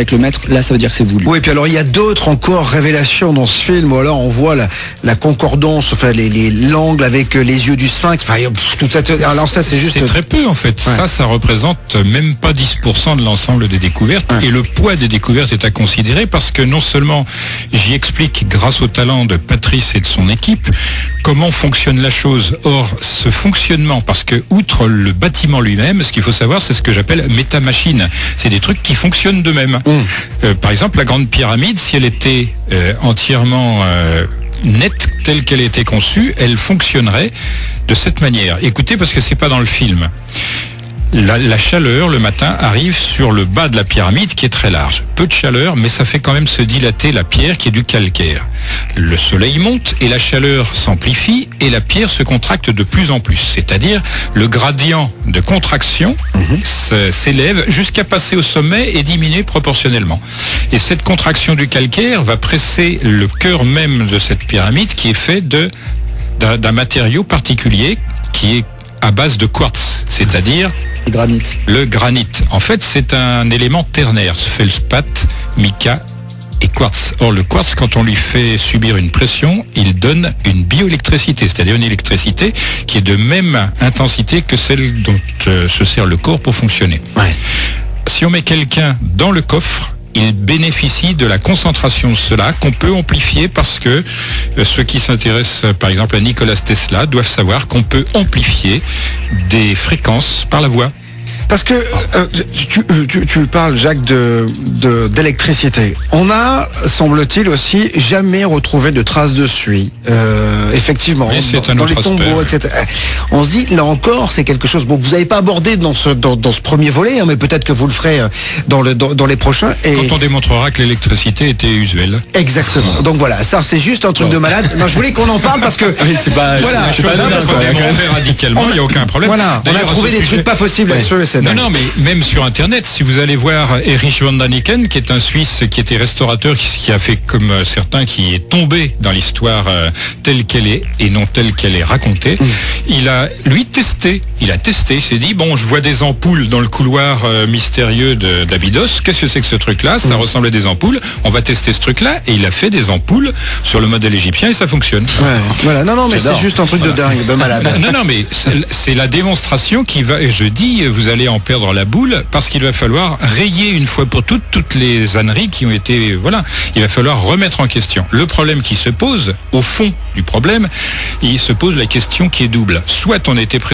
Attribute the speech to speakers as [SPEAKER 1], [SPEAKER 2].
[SPEAKER 1] avec le maître, là ça veut dire que c'est voulu.
[SPEAKER 2] Oui, et puis alors il y a d'autres encore révélations dans ce film, où alors on voit la concordance, enfin l'angle avec les yeux du sphinx, enfin tout ça, alors ça c'est juste...
[SPEAKER 3] C'est très peu en fait,
[SPEAKER 2] Ouais.
[SPEAKER 3] ça représente même pas 10% de l'ensemble des découvertes,
[SPEAKER 2] Ouais.
[SPEAKER 3] et le poids des découvertes est à considérer parce que non seulement j'y explique grâce au talent de Patrice et de son équipe comment fonctionne la chose. Or ce fonctionnement, parce que outre le bâtiment lui-même, ce qu'il faut savoir c'est ce que j'appelle méta-machine, c'est des trucs qui fonctionnent d'eux-mêmes. Par exemple la Grande Pyramide, si elle était entièrement nette telle qu'elle était conçue, elle fonctionnerait de cette manière. Écoutez, parce que c'est pas dans le film. La chaleur le matin arrive sur le bas de la pyramide qui est très large. Peu de chaleur, mais ça fait quand même se dilater la pierre qui est du calcaire. Le soleil monte et la chaleur s'amplifie et la pierre se contracte de plus en plus. C'est-à-dire le gradient de contraction s'élève jusqu'à passer au sommet et diminuer proportionnellement. Et cette contraction du calcaire va presser le cœur même de cette pyramide qui est fait d'un matériau particulier qui est à base de quartz, c'est-à-dire
[SPEAKER 1] Le granit.
[SPEAKER 3] le granit. En fait, c'est un élément ternaire, feldspath, mica et quartz. Or, le quartz, quand on lui fait subir une pression, il donne une bioélectricité, c'est-à-dire une électricité qui est de même intensité que celle dont se sert le corps pour fonctionner.
[SPEAKER 2] Ouais.
[SPEAKER 3] Si on met quelqu'un dans le coffre, il bénéficie de la concentration de cela qu'on peut amplifier parce que ceux qui s'intéressent par exemple à Nikola Tesla doivent savoir qu'on peut amplifier des fréquences par la voix.
[SPEAKER 2] Parce que tu parles, Jacques, d'électricité. On a, semble-t-il aussi, jamais retrouvé de traces de suie. Effectivement,
[SPEAKER 3] Oui, c'est un
[SPEAKER 2] dans
[SPEAKER 3] autre
[SPEAKER 2] les tombeaux,
[SPEAKER 3] aspect,
[SPEAKER 2] etc. On se dit, là encore, c'est quelque chose que vous n'avez pas abordé dans ce premier volet, hein, mais peut-être que vous le ferez dans les prochains. Et...
[SPEAKER 3] Quand on démontrera que l'électricité était usuelle.
[SPEAKER 2] Exactement. Donc voilà, ça c'est juste un truc de malade. Non, je voulais qu'on en parle parce que...
[SPEAKER 1] Oui, c'est pas...
[SPEAKER 2] Voilà,
[SPEAKER 3] Je peux démontrer radicalement, il n'y a aucun problème.
[SPEAKER 2] Voilà, on a
[SPEAKER 3] D'ailleurs, à
[SPEAKER 2] trouvé
[SPEAKER 3] ce
[SPEAKER 2] des
[SPEAKER 3] sujet-
[SPEAKER 2] trucs pas possibles là-dessus. C'est dingue.
[SPEAKER 3] Non, mais même sur Internet, si vous allez voir Erich von Däniken, qui est un Suisse qui était restaurateur, qui a fait comme certains, qui est tombé dans l'histoire telle qu'elle est et non telle qu'elle est racontée, il a, lui, testé. Il a testé, il s'est dit, bon, je vois des ampoules dans le couloir mystérieux d'Abydos, qu'est-ce que c'est que ce truc-là? Ça ressemble à des ampoules, on va tester ce truc-là, et il a fait des ampoules sur le modèle égyptien et ça fonctionne.
[SPEAKER 2] Ouais, voilà, non, mais c'est
[SPEAKER 1] J'adore.
[SPEAKER 2] juste un truc de dingue, de malade.
[SPEAKER 3] Non, mais c'est la démonstration qui va, et je dis, vous allez en perdre la boule, parce qu'il va falloir rayer une fois pour toutes les âneries qui ont été, voilà, il va falloir remettre en question. Le problème qui se pose, au fond du problème, il se pose la question qui est double. Soit on était